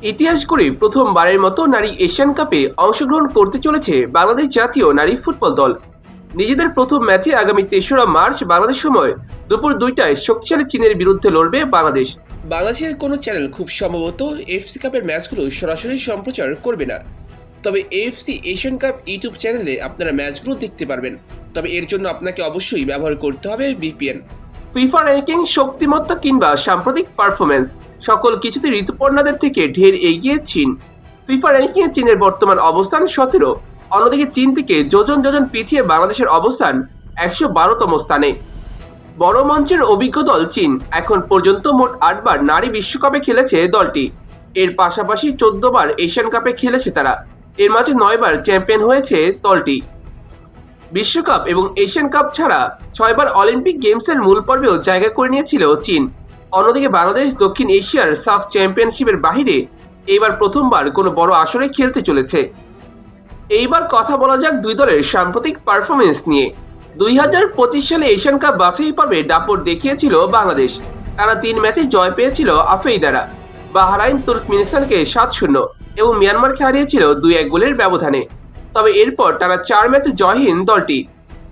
ইতিহাস গড়ে প্রথমবারের মতো নারী এশিয়ান কাপে অংশগ্রহণ করতে চলেছে বাংলাদেশ জাতীয় নারী ফুটবল দল। নিজেদের প্রথম ম্যাচে আগামী ৩রা মার্চ বাংলাদেশ সময় দুপুর ২টায় শক্তিশালী চীনের বিরুদ্ধে লড়বে বাংলাদেশ। বাংলাদেশের কোনো চ্যানেল খুব সম্ভবত এফসি কাপের ম্যাচগুলো সরাসরি সম্প্রচার করবে না, তবে এএফসি এশিয়ান কাপ ইউটিউব চ্যানেলে আপনারা ম্যাচগুলো দেখতে পারবেন। তবে এর জন্য আপনাকে অবশ্যই ব্যবহার করতে হবে ভিপিএন। ফিফা র্যাঙ্কিং, শক্তিমত্তা কিংবা সাম্প্রতিক পারফরমেন্স, সকল কিছুতে ঋতুপর্ণাদের থেকে ঢের এগিয়ে চীন। ফিফা র্যাঙ্কিংয়ে চীনের বর্তমান অবস্থান ১৭, অন্যদিকে চীন থেকে যোজন যোজন পিছিয়ে বাংলাদেশের অবস্থান ১১২তম স্থানে। বড় মঞ্চের অভিজ্ঞ দল চীন এখন পর্যন্ত মোট ৮ বার নারী বিশ্বকাপে খেলেছে দলটি। এর পাশাপাশি ১৪ বার এশিয়ান কাপে খেলেছে তারা। এর মাঝে ৯ বার চ্যাম্পিয়ন হয়েছে দলটি। বিশ্বকাপ এবং এশিয়ান কাপ ছাড়া ৬ বার অলিম্পিক গেমসের মূল পর্বেও জায়গা করে নিয়েছিল চীন। অন্যদিকে বাংলাদেশ দক্ষিণ এশিয়ার সাফ চ্যাম্পিয়নশিপের বাহিরে এইবার প্রথমবার কোনো বড় আসরে খেলতে চলেছে। এইবার কথা বলা যাক দুই দলের সাম্প্রতিক পারফরমেন্স নিয়ে। ২০২৫ সালে এশিয়ান কাপ বাছাই পর্বে দাপট দেখিয়েছিল বাংলাদেশ। তারা ৩ ম্যাচে জয় পেয়েছিল আফেইদারা। বাহরাইন তুর্কমেনিস্তানকে ৭-০ এবং মিয়ানমারকে হারিয়েছিল ২-১ গোলের ব্যবধানে। তবে এরপর টানা ৪ ম্যাচে জয়হীন দলটি।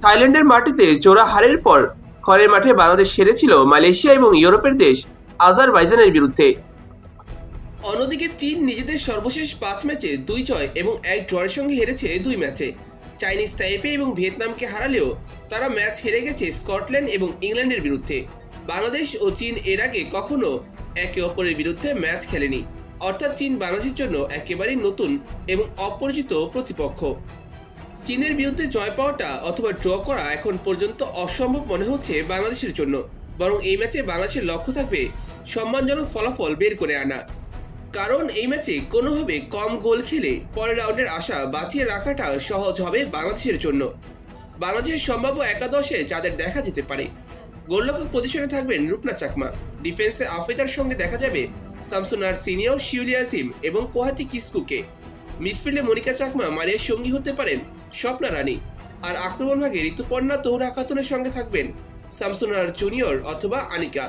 থাইল্যান্ডের মাটিতে জোড়া হারের পর ঘরের মাঠে বাংলাদেশ হেরেছিল মালয়েশিয়া এবং ইউরোপের দেশ আজারবাইজানের বিরুদ্ধে। অন্যদিকে চীন নিজেদের সর্বশেষ ৫ ম্যাচে ২ জয় এবং ১ ড্রয়ের সঙ্গে হেরেছে ২ ম্যাচে। চাইনিজ তাইপে এবং ভিয়েতনামকে হারালেও তারা ম্যাচ হেরে গেছে স্কটল্যান্ড এবং ইংল্যান্ডের বিরুদ্ধে। বাংলাদেশ ও চীন এর আগে কখনো একে অপরের বিরুদ্ধে ম্যাচ খেলেনি, অর্থাৎ চীন বাংলাদেশের জন্য একেবারেই নতুন এবং অপরিচিত প্রতিপক্ষ। চীনের বিরুদ্ধে জয় পাওয়াটা অথবা ড্র করা এখন পর্যন্ত অসম্ভব মনে হচ্ছে বাংলাদেশের জন্য, বরং এই ম্যাচে বাংলাদেশের লক্ষ্য থাকবে সম্মানজনক ফলাফল বের করে আনা। কারণ এই ম্যাচে কোনোভাবে কম গোল খেলে পরের রাউন্ডের আশা বাঁচিয়ে রাখাটা সহজ হবে বাংলাদেশের জন্য। বাংলাদেশের সম্ভাব্য একাদশে যাদের দেখা যেতে পারে, গোলরক্ষক পজিশনে থাকবেন রূপনা চাকমা, ডিফেন্সে আফেদার সঙ্গে দেখা যাবে শামসুনার সিনিয়র, শিউলি আসিম এবং কোহাতি কিস্কুকে। মিডফিল্ডে মনিকা চাকমা মারিয়ার সঙ্গী হতে পারেন স্বপ্না রানী, আর আক্রমণ ভাগে ঋতুপর্ণা, তহুরা খাতুনের সঙ্গে থাকবেন শামসুনার জুনিয়র অথবা আনিকা।